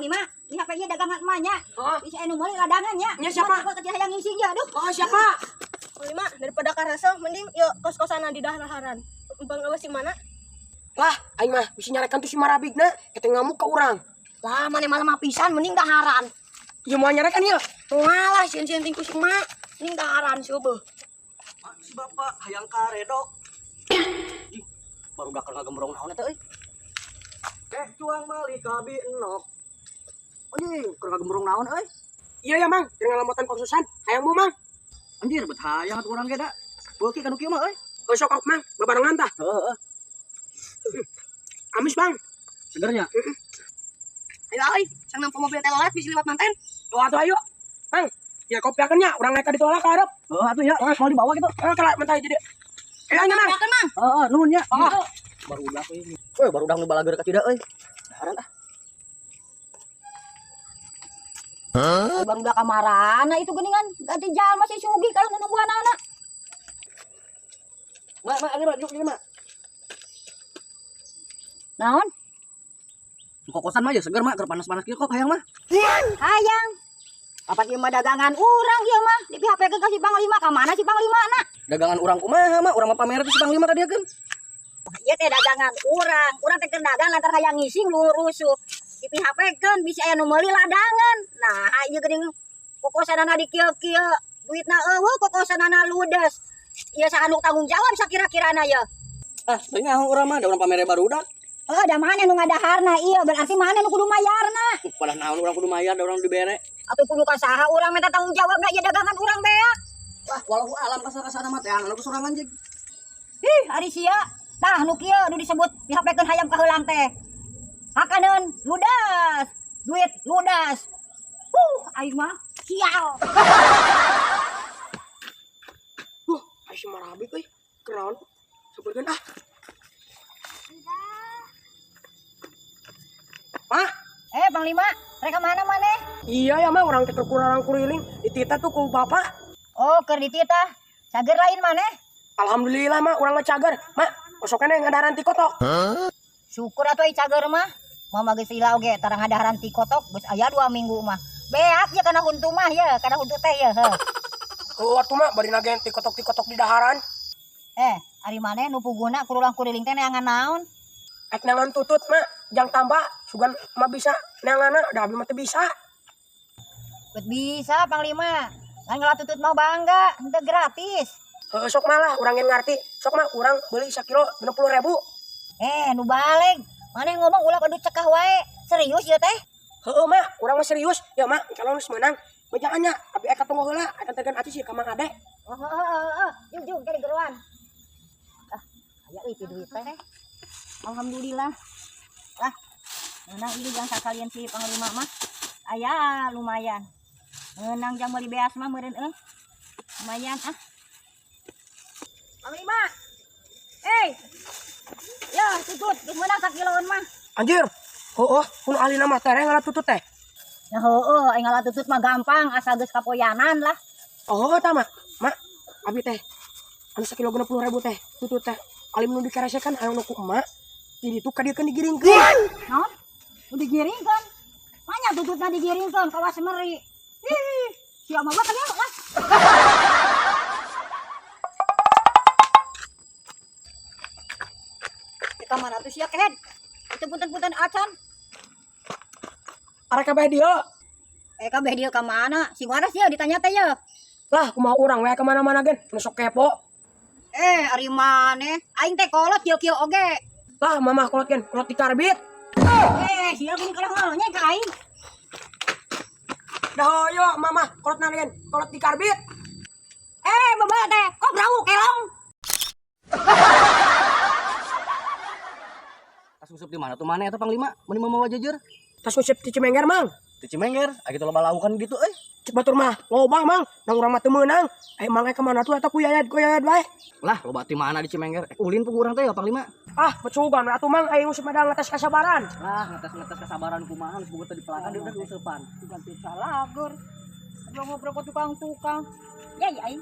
Panglima, di HP-nya dagangan emaknya. Oh. Bisa anu meuli ladangannya. Nya siapa? Kok kecil hayang ngisinya, aduh. Oh, siapa? Panglima, daripada karasa mending yuk kos-kosan di daharan. Empang awas sing mana? Lah, aing mah bisa nyarekan tuh si Marabigna, kita ngamuk ke urang. Lah, mana malam pisan mending daharan. Ya mau nyarekan ya? Ngalah sieun-sieun tingku si mak. Mending daharan si eueuh. Si bapak hayang karedo. Baru dakar ngagembrong naon eta euy. Cuang mali kabi enok. Anjing, keur ngagembrong naon euy? Iya ya, Mang. Dengan lamatan kursusan. Hayang mu, Mang. Anjir, bet hayang atuh urang ge da. Beuki kanu kieu mah euy. Sok ok, Mang. Babarengan tah. Heeh. Amis, Bang. Segernya. Ayo euy, sang nampo mobil telolet bisa liwat manten. Oh, atuh ayo. Mang. Ya kopi akan ya, urang naik ka ditolak ka hareup. Heeh atuh ya, mau dibawa gitu. Kalau mentah jadi. Ayo, Mang. Silakan, Mang. Heeh, nuhun ya. Oh. Barudak euy. Euy, barudak nu balager ka tidak euy. Daharan ah. Baru udah kamarana itu geningan ganti jalan masih sugi kalau nunggu anak-anak. Mak, ini mah juk ini mah. Naon? Kokosan mah ya seger mah, keur panas-panas kieu kok hayang mah. Hayang. Apa ieu mah dagangan urang ieu mah? Di HP ke si Panglima ka mana si Panglima na? Dagangan urang kumaha mah, urang mah pamer di Panglima ka dieukeun. Ieu teh dagangan urang. Urang teh keur dagang lantar hayang ngisi lurusuh. Di HP-keun bisa aya nu meuli ladangan. Nah, ieu geuning kokosanana di kieu-kieu. Duitna eueuh kokosanana ludes. Ieu saanu tanggung jawab sakira-kirana ya. Ah, teu nyaho urang mah, da urang pamere barudak. Oh, da mana nu ngadaharna ieu? Berarti mana nu kudu mayarna? Padahal naon urang kudu mayar, da urang dibere. Atuh kudu ka saha urang minta tanggung jawab da ieu dagangan urang bea. Wah, walau alam kasar-kasarna mah teh anu kesurangan jeung. Ih, ari sia. Tah nu kieu nu disebut di HP-keun hayam ka heulang teh. Hakaneun ludas. Duit ludas. Aing mah sial. Ayo si Marabig euy. Kenaon? Sabeurkeun ah. Mak. Panglima, reka mana maneh? Iya ya, Mak. Urang teh kurang kuriling. Dititah tuh ku Bapak. Oh, keur dititah. Cager lain maneh? Alhamdulillah, Mak. Urang mah cager. Mak, osokna ngadaran ti kotok. Syukur atuh ai cager mah. Mama geus ila oge tarang ngadaharan ti kotok geus aya 2 minggu mah. Beak ya kana huntu mah ya, kana huntu teh ya heuh. Oh, atuh Mak bari nagen ti kotok di daharan. Ari maneh nu puguna kurulang kuriling teh neangan naon? Ek nangan tutut, Mak. Jang tambah sugan mah bisa neangana, da abdi mah teu bisa. Bet bisa Panglima. Ngan ngalatutut mah bangga, henteu gratis. Heuh sok malah urang yang ngarti. Sok mah urang beuli sakilo 60.000. Nu balik. Maneh ngomong ulah kudu cekah wae. Serius ya teh? Heuh, Mak. Urang mah serius. Ya, Mak, kalau geus meunang bejangan nya, tapi eka tunggu heula, eka tegan ati sih ka Mang Ade. Jung jadi geruan. Aya euy duit teh. Alhamdulillah. Lah, menang ini yang sakalian si Panglima mah. Aya lumayan. Menang jang meuli beas mah meureun lumayan ah. Panglima. Ya, tutut, geus meunang sakiloan mah. Anjir. Heuh, kun alina mah tereng ngalatutut teh. Ya heueuh, ai ngalatutut mah gampang asal geus kapoyanan lah. Oh, tah Mak. Mak, abi teh. Anu sakilo 60.000 teh. Tutut teh. Alim nu dikaresekan hayang nu ku emak. Jadi tuh kadiekeun digiringkeun. Naon? Nu digiringkeun. Manya tututna digiringkeun ka Wasmeri. Ih, sia mah bakal lah. Kita mana tuh sia kehed? Itu punten-punten acan. Arek kabeh dia. Kabeh dia ka mana? Sing waras ya ditanya teh ya. Lah, kumaha urang we ka mana-mana gen. Nu sok kepo. Ari maneh? Aing teh kolot kieu-kieu oge. Lah, mamah kolot gen, kolot di karbit. Sia gini kalau ngalonya ka aing. Dah hoyo, mamah kolot na gen, kolot di karbit. Baba teh, kok brau kelong. Tas useup di mana tuh maneh eta Panglima? Mun mau jujur. Tas useup di Cimenger, Mang. Di Cimenger, agi teh loba laukan gitu euy. Cek batur mah, loba, Mang. Nang urang mah teu meunang. Mang ke mana tuh eta ku yayad wae. Lah, loba ti mana di Cimenger? Ulin ku urang teh ya Panglima. Ah, becugan atuh Mang aya useup madang atas kasabaran. Lah, ngetes kesabaran kumaha geus boga teh dipelakan dia udah diuseupan. Ganti salagur. Aduh ngobrol ke tukang-tukang. Ya aing.